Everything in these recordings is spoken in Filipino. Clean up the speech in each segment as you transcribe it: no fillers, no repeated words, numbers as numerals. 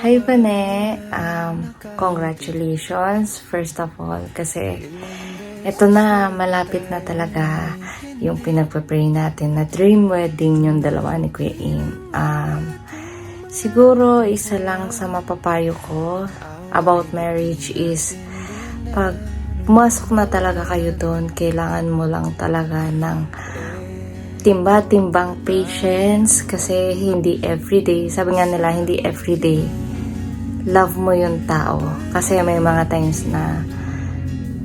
Hi Bane, congratulations first of all kasi ito na, malapit na talaga yung pinagpa-pray natin na dream wedding yung dalawa ni Kuya Im. Siguro isa lang sa mapapayo ko about marriage is pag pumasok na talaga kayo doon, kailangan mo lang talaga ng timba-timbang patience kasi hindi everyday, sabi nga nila hindi everyday love mo yung tao kasi may mga times na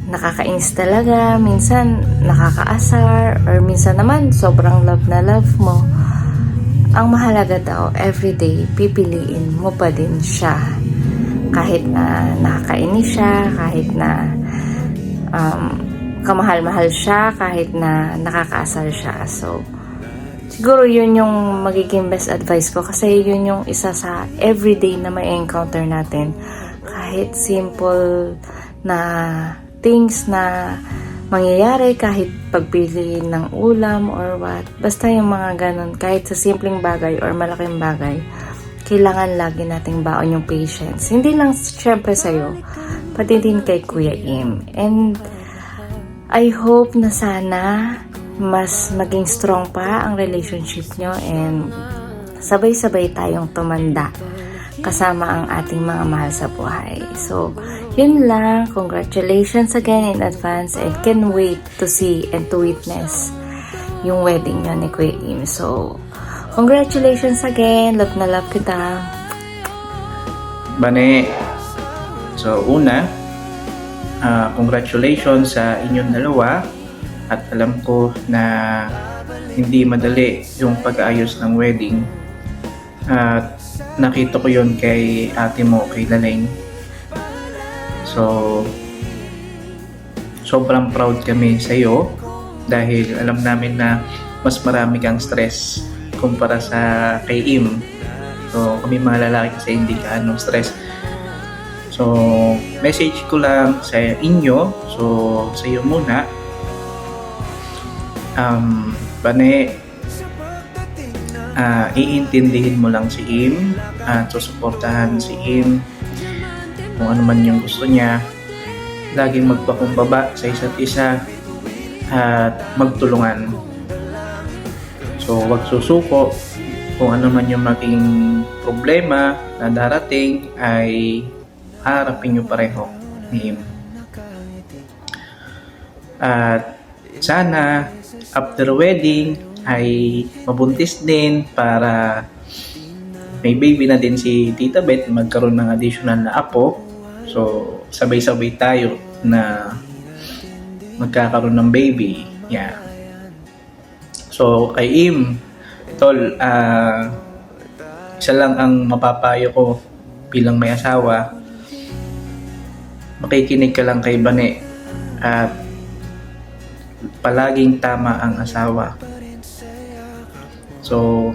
nakakainis talaga, minsan nakakaasar or minsan naman sobrang love na love mo. Ang mahalaga daw everyday pipiliin mo pa din siya kahit na nakakainis siya, kahit na kamahal-mahal siya, kahit na nakakaasar siya. So, siguro yun yung magiging best advice ko kasi yun yung isa sa everyday na may encounter natin. Kahit simple na things na mangyayari, kahit pagpili ng ulam or what. Basta yung mga ganun, kahit sa simpleng bagay or malaking bagay, kailangan lagi nating baon yung patience. Hindi lang syempre sa'yo, pati din kay Kuya Im. And I hope na sana mas maging strong pa ang relationship nyo and sabay-sabay tayong tumanda kasama ang ating mga mahal sa buhay. So, yun lang. Congratulations again in advance and can wait to see and to witness yung wedding nyo ni Kuya Im. So, congratulations again. Love na love kita. Bane, so una, congratulations sa inyong dalawa at alam ko na hindi madali yung pag-aayos ng wedding at nakita ko yon kay ate mo, kay Laleng. So sobrang proud kami sa iyo dahil alam namin na mas marami kang stress kumpara sa kay Im. So kami mga lalaki kasi hindi ka anong stress. So, message ko lang sa inyo. So, sa iyo muna. Bane, iintindihin mo lang si Im at susuportahan si Im kung ano man yung gusto niya. Laging magpakumbaba sa isa't isa at magtulungan. So, wag susuko. Kung ano man yung maging problema na darating ay harapin nyo pareho ni Im. At sana after wedding ay mabuntis din para may baby na din si Tita Beth, magkaroon ng additional na apo. So sabay-sabay tayo na magkakaroon ng baby. Yeah. So kay Im, tol, isa lang ang mapapayo ko bilang may asawa. Makikinig ka lang kay Bane at palaging tama ang asawa. So,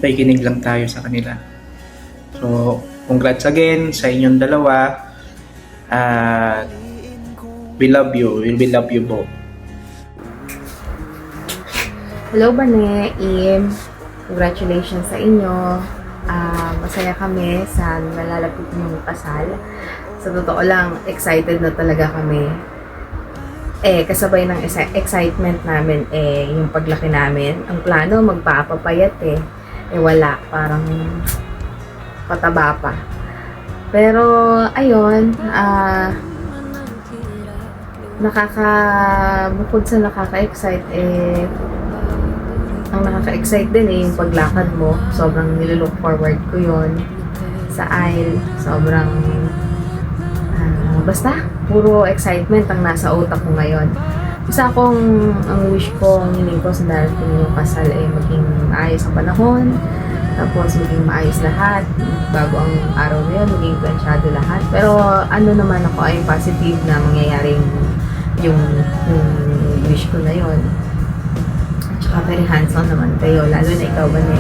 makikinig lang tayo sa kanila. So, congrats again sa inyong dalawa at we love you. We love you both. Hello Bane, Im. Congratulations sa inyo. Masaya kami sa nalalapit ng kasal. Sa totoo lang, excited na talaga kami. Kasabay ng excitement namin, yung paglaki namin. Ang plano, magpapapayat wala. Parang pataba pa. Pero, ayun, bukod sa nakaka-excite, ang nakaka-excite din yung paglakad mo. Sobrang nilook forward ko yon sa aisle. Sobrang basta puro excitement ang nasa utak ko ngayon. Isa akong ang wish ko, ang hiling ko sa darating yung kasal maging maayos ang panahon, tapos maging maayos lahat bago ang araw na yun, maging plansyado lahat. Pero ano naman ako ay positive na mangyayari yung wish ko na yon. Very hands-on naman kayo, lalo na ikaw Bane.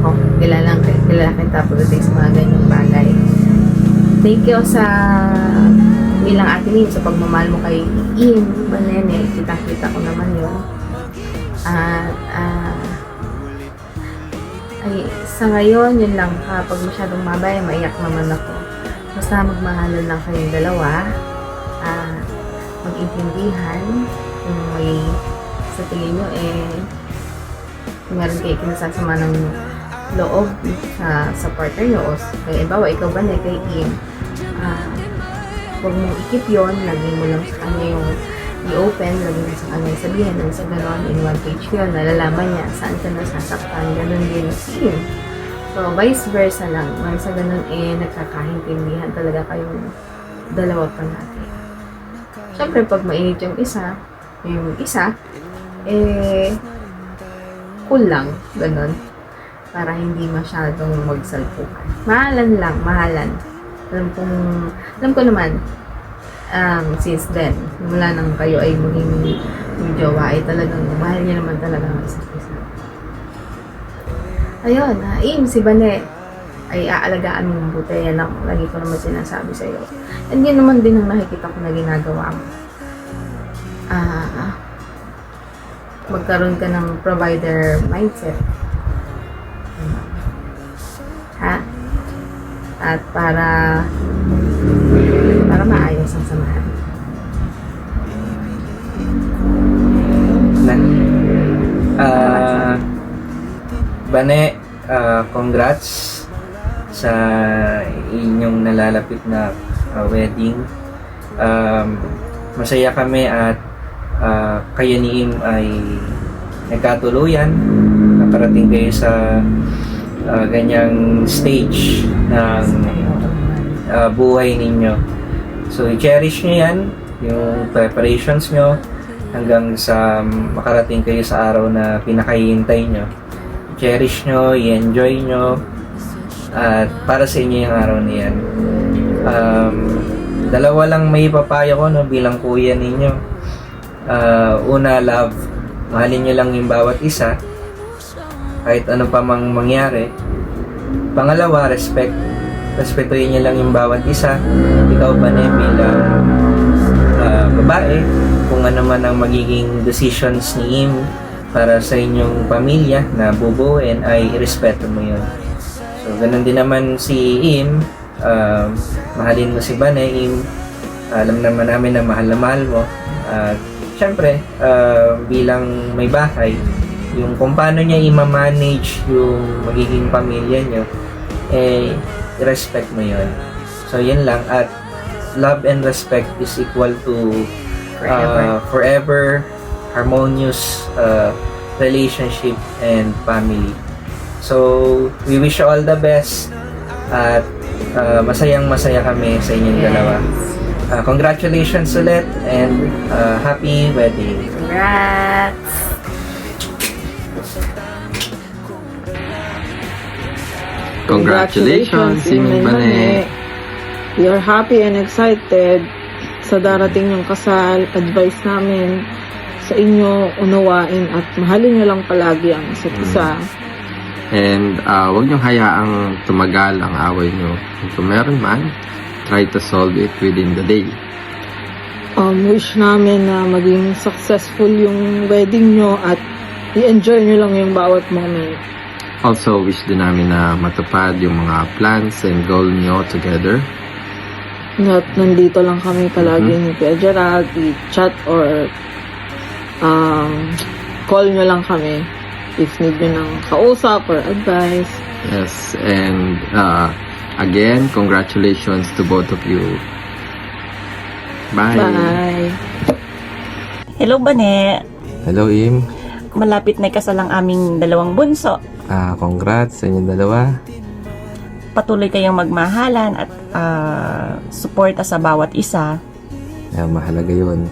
Ako, kilala kita pagdating sa mga ganyang bagay. Thank you sa bilang ate Im sa pagmamahal mo kay Im, Bane. Kita ko naman yun. At Ay, sa ngayon, yun lang. Kapag masyadong mabay, maiyak naman ako. Basta magmahalan lang kayong dalawa. Mag-intindihan. Kung may sa tingin nyo, meron kayo kinasasama ng loob sa partner nyo. O kaya ibawa, ikaw ba na kay Im? Huwag mong ikip yun. Lagi mo lang sa kanya yung i-open. Lagi mo sa kanya sabihin. Nang sa gano'n, in one page yun, nalalaman niya saan ka nasasaktan. Ganun din si Im. So, vice versa lang. Nang sa gano'n, nagkakaintindihan talaga kayong dalawa pa natin. Siyempre, pag mainit yung isa, cool lang. Ganun. Para hindi masyadong magsalpukan. Mahalan. Alam ko naman, since then, mula nang kayo ay maging jowa, ay talagang mahal niya naman talaga ang isa't isa. Ayun, Im, si Bane, ay aalagaan mo mabuti. Yan lang, lagi ko naman sinasabi sa'yo. And yun naman din ang nakikita ko na ginagawa mo. Magkaroon ka ng provider mindset. Ha? At para maayos ang samahan. Bane, congrats sa inyong nalalapit na wedding. Masaya kami at kayo ni Im ay nagkatuluyan. Nakarating kayo sa ganyang stage ng buhay ninyo. So, i-cherish nyo yan, yung preparations nyo, hanggang sa makarating kayo sa araw na pinakahihintay nyo. I-cherish nyo, i-enjoy nyo, at para sa inyo yung araw na yan. Dalawa lang may papayo ko, no, bilang kuya ninyo. Una, love. Mahalin nyo lang yung bawat isa, kahit ano pa mang mangyari. Pangalawa, respect. Respetuhin nyo lang yung bawat isa. Ikaw ba na bilang babae, kung ano man ang magiging decisions ni Im para sa inyong pamilya na bubuuin, ay irespeto mo yun. So, ganun din naman si Im. Mahalin mo si Bane, Im. Alam naman namin na mahal mo. At syempre, bilang may bahay, yung kung paano niya i-manage yung magiging pamilya nyo, respect mo yun. So, yun lang. At love and respect is equal to forever harmonious relationship and family. So, we wish you all the best. At masayang-masaya kami sa inyong dalawa. Congratulations ulit and happy wedding. Congrats! Congratulations, Im Bane. We are happy and excited sa darating yung kasal. Advice namin sa inyo, unawain at mahalin nyo lang palagi ang isa't isa. And huwag niyong hayaang tumagal ang away niyo. Kung meron man, try to solve it within the day. Wish namin na maging successful yung wedding nyo at i-enjoy nyo lang yung bawat moment. Also, wish din namin na matupad yung mga plans and goal niyo together. At nandito lang kami palagi ni Kuya Gerald, i-chat or call nyo lang kami if need nyo ng kausap or advice. Yes, and again, congratulations to both of you. Bye. Bye! Hello, Bane. Hello, Im. Malapit na ikasal ang aming dalawang bunso. Congrats sa inyong dalawa. Patuloy kayong magmahalan at suporta sa bawat isa. Mahalaga yun.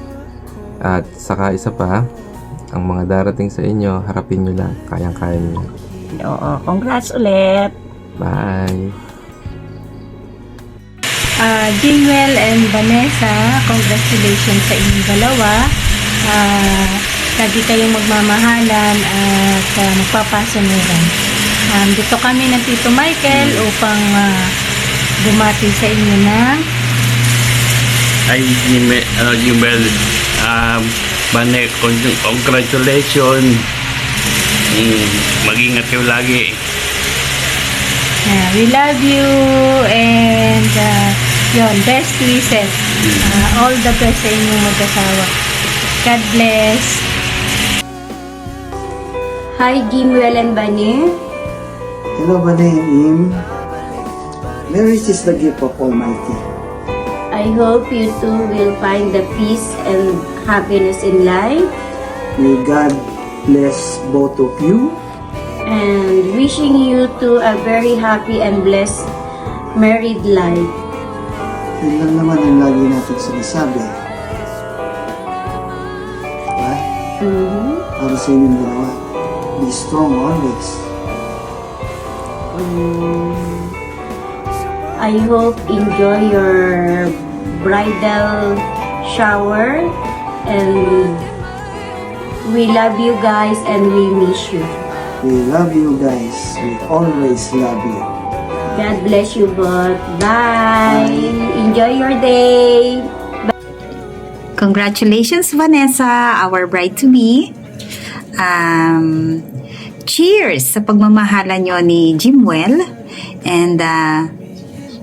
At saka isa pa, ang mga darating sa inyo, harapin nyo lang. Kayang-kaya nyo. Oo, congrats ulit. Bye. Jingwell and Vanessa, congratulations sa inyong dalawa. Lagi kayong magmamahalan at magpapasunuran. Dito kami ng Tito Michael upang bumati sa inyo ng Jingwell, Bane, congratulations. Mag-ingat kayo lagi. We love you and yun, best wishes. All the best sa inyong mag-asawa. God bless. Hi, Gimwell and Bani. Hello, Bane and Im. Marriage is the gift of Almighty. I hope you two will find the peace and happiness in life, May God bless both of you. and wishing you two a very happy and blessed married life. Yun lang naman ang lagi natin sinasabi. Diba? Para sa inyong dalawa. Be strong always. I hope enjoy your bridal shower, and we love you guys and we miss you. We love you guys. We always love you. God bless you both. Bye. Enjoy your day. Congratulations, Vanessa, our bride-to-be. Cheers sa pagmamahalan nyo ni Jimwell. And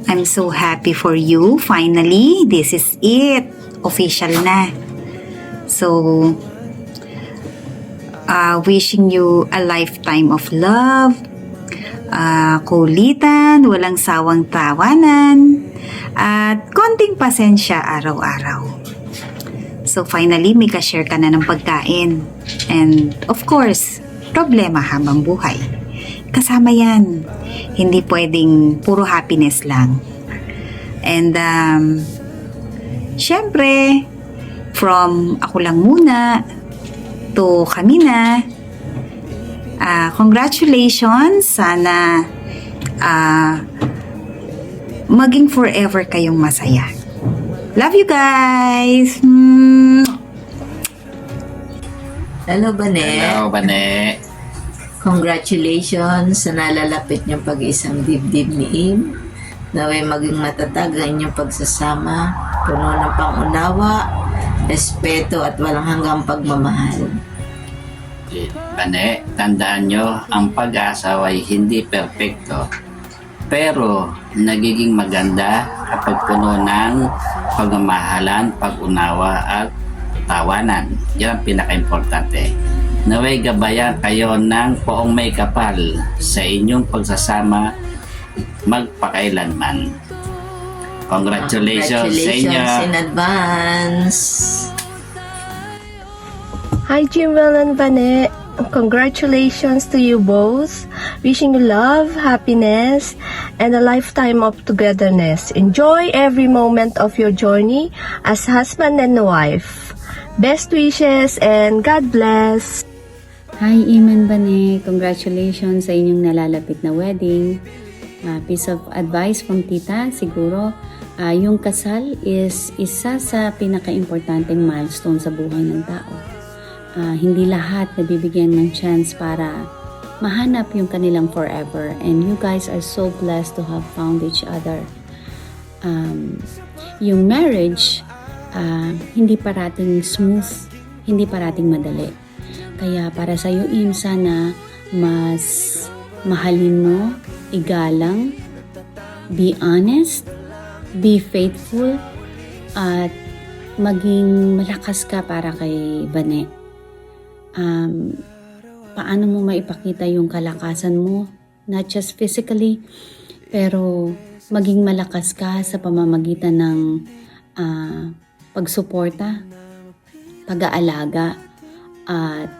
I'm so happy for you. Finally, this is it. Official na. So, wishing you a lifetime of love, kulitan, walang sawang tawanan, at konting pasensya araw-araw. So finally, may ka-share ka na ng pagkain. And of course, problema habang buhay. Kasama yan. Hindi pwedeng puro happiness lang. And syempre, from ako lang muna to kami na, congratulations. Sana maging forever kayong masaya. Love you guys! Hello, Bane. Hello, Bane. Congratulations sa nalalapit niyong pag-isang dibdib ni Im. Naway maging matatag ang inyong pagsasama, puno ng pangunawa, respeto at walang hanggang pagmamahal. Bane, tandaan nyo, ang pag-aasawa ay hindi perfecto. Pero nagiging maganda kapag puno ng pagmamahalan, pag-unawa at tawanan. Yan ang pinaka-importante. Naway gabayan kayo ng poong may kapal sa inyong pagsasama magpakailanman. Congratulations sa inyo. Congratulations in advance. Hi, Jimwell and Bane. Congratulations to you both. Wishing you love, happiness, and a lifetime of togetherness. Enjoy every moment of your journey as husband and wife. Best wishes and God bless. Hi, Iman Bane. Congratulations sa inyong nalalapit na wedding. Piece of advice from tita, siguro, yung kasal is isa sa pinaka-importanting milestone sa buhay ng tao. Hindi lahat nabibigyan ng chance para mahanap yung kanilang forever, and you guys are so blessed to have found each other. Yung marriage, hindi parating smooth, hindi parating madali. Kaya para sa iyo, Im, sana mas mahalin mo, igalang, be honest, be faithful, at maging malakas ka para kay Bane. Paano mo maipakita yung kalakasan mo, not just physically, pero maging malakas ka sa pamamagitan ng pagsuporta, pag-aalaga, at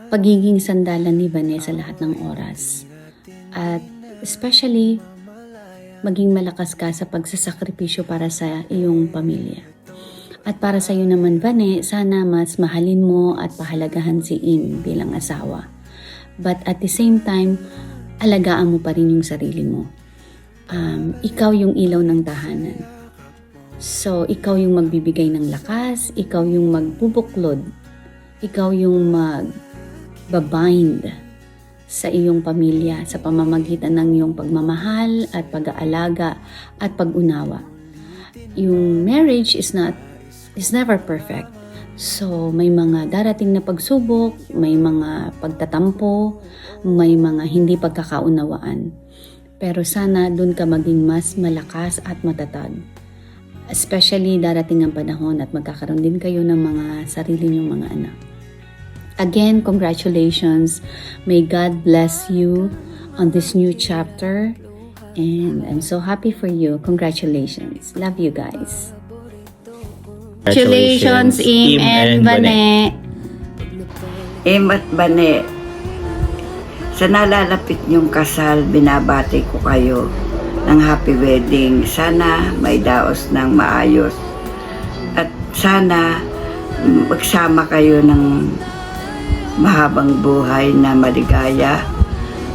pagiging sandalan ni Bane sa lahat ng oras. At especially, maging malakas ka sa pagsasakripisyo para sa iyong pamilya. At para sa iyo naman, Bane, sana mas mahalin mo at pahalagahan si Im bilang asawa. But at the same time, alagaan mo pa rin yung sarili mo. Ikaw yung ilaw ng tahanan. So, ikaw yung magbibigay ng lakas, ikaw yung magbubuklod, ikaw yung magbabind sa iyong pamilya sa pamamagitan ng iyong pagmamahal at pag-aalaga at pag-unawa. Yung marriage is never perfect. So, may mga darating na pagsubok, may mga pagtatampo, may mga hindi pagkakaunawaan. Pero sana dun ka maging mas malakas at matatag. Especially darating ang panahon at magkakaroon din kayo ng mga sarili niyong mga anak. Again, congratulations. May God bless you on this new chapter. And I'm so happy for you. Congratulations. Love you guys. Congratulations, Im and Bane. Im at Bane, sa nalalapit niyong kasal, binabati ko kayo ng happy wedding. Sana may daos ng maayos. At sana magsama kayo ng mahabang buhay na maligaya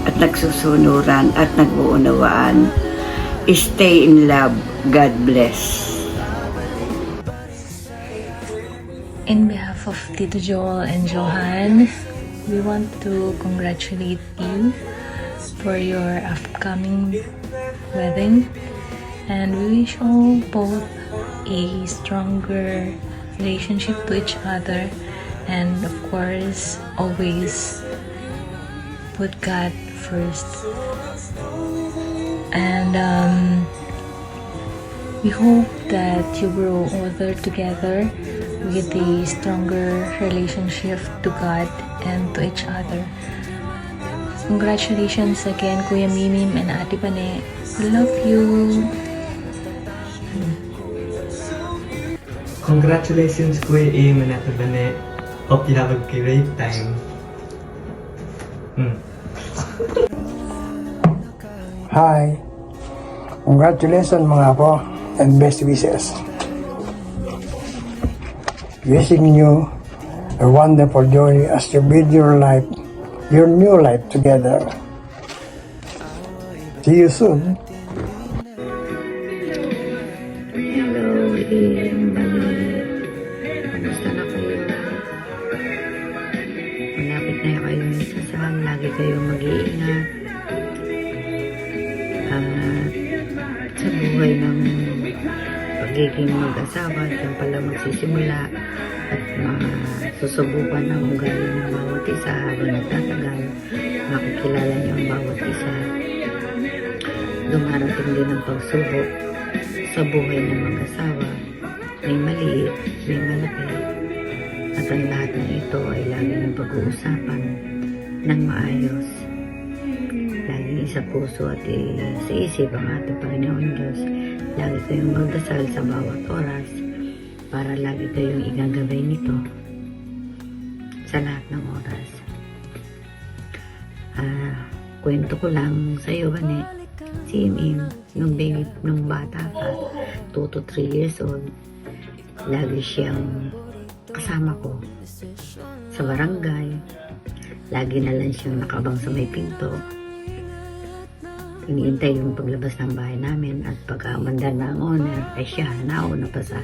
at nagsusunuran at nag-uunawaan. Stay in love. God bless. In behalf of Tito Joel and Johan, we want to congratulate you for your upcoming wedding, and we wish you both a stronger relationship to each other, and of course always put God first. And we hope that you grow older together with a stronger relationship to God and to each other. Congratulations again, Kuya Mimim and Ate Bane. We love you. Congratulations, Kuya Im and Ate Bane. Hope you have a great time. Hi. Congratulations mga apo and best wishes. Wishing you a wonderful journey as you build your life, your new life together. See you soon. Hello, Im, Bane. Kamusta na kayo? Malapit na kayo sa kasal. Lagi kayong mag-iingat. Sa buhay ng pagiging mag-asawa, diyan pala magsisimula at masusubukan ang ugali ng bawat isa habang nagtatagal. Makikilala niyo ang bawat isa. Dumarating din ang pagsubok sa buhay ng mag-asawa. May maliit, may malaki. At ang lahat ng ito ay lagi ng pag-uusapan ng maayos. Laging sa puso at sa isip ang ating Panginoon Diyos. Lagi kayong magdasal sa bawat oras para lagi kayong igagabay nito sa lahat ng oras. Kwento ko lang sa iyo, Bane, si Im, nung bata pa, 2 to 3 years old, lagi siyang kasama ko sa barangay. Lagi na lang siyang nakabang sa may pinto. Iniintay yung paglabas ng bahay namin, at pagkamanda na ang owner, ay siya nauna pa sa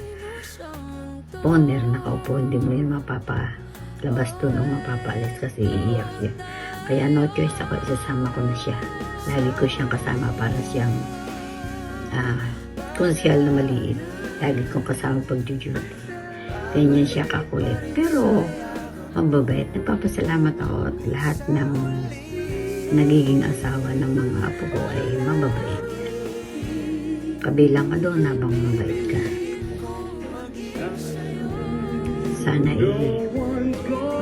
owner, nakaupo. Hindi mo yun mapapalabas doon o mapapaalis kasi iiyak siya. Kaya no choice ako, isasama ko na siya. Lagi ko siyang kasama para siyang konsyal na maliit. Lagi kong kasama pag-duty. Ganyan siya kakulit. Pero mababait. Nagpapasalamat ako at lahat ng nagiging asawa ng mga apo ko ay mababait. Kabilang ka doon habang mabait ka. Sana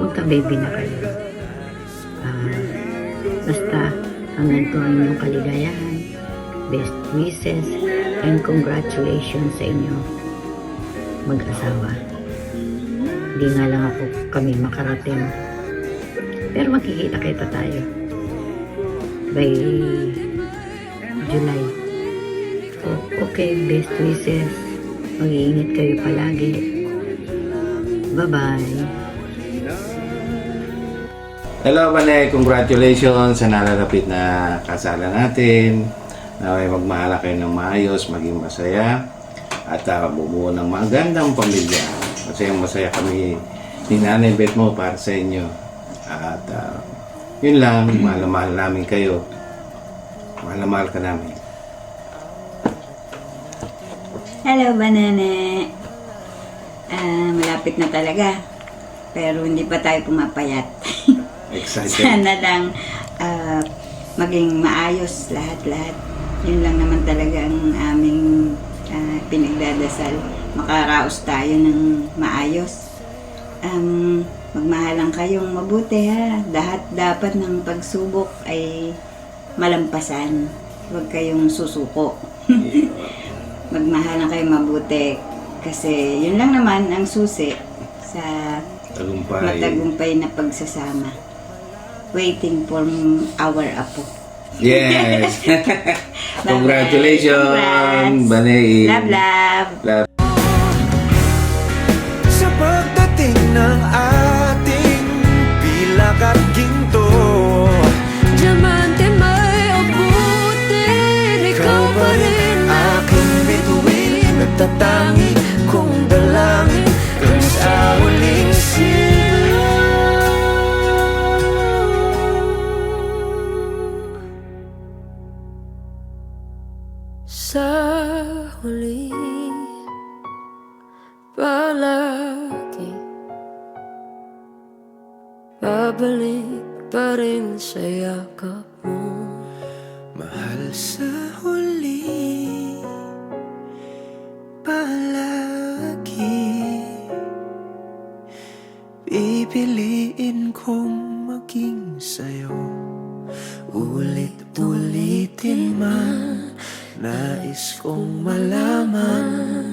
magka-baby na kayo. Basta hanggang to ang inyong kaligayahan. Best wishes and congratulations sa inyo mag-asawa. Hindi nga lang ako kami makarating. Pero magkikita-kita tayo by July. Okay, best wishes. Mag-iingat kayo palagi. Bye-bye. Hello, Bane. Congratulations sa nalalapit na kasalan natin. Naway magmahala kayo ng maayos, maging masaya, at bumuo ng magandang pamilya. Masaya kami ni Nanay Beth mo para sa inyo. At yun lang, mahal namin kayo. Mahal ka namin. Hello, Banane. Malapit na talaga. Pero hindi pa tayo pumapayat. Excited. Sana lang maging maayos lahat-lahat. Yun lang naman talaga ang aming pinagdadasal. Makaraos tayo ng maayos. Magmahalan kayong mabuti ha. Dapat ng pagsubok ay malampasan. Huwag kayong susuko. Magmahalan kayong mabuti. Kasi yun lang naman ang susi sa matagumpay na pagsasama. Waiting for our apo. Yes! Congratulations, Bane. Love, love. Love. Sa pagdating ng ating pilak at ginto, diamante may abutin, ikaw pa rin aking bituin, nagtatangi kong dalangin kung sa huling sila. Sa huli palagi babalik pa rin sa yakap mo. Mahal sa huli palagi pipiliin kong maging sa'yo. Ulit-ulitin man nais kong malaman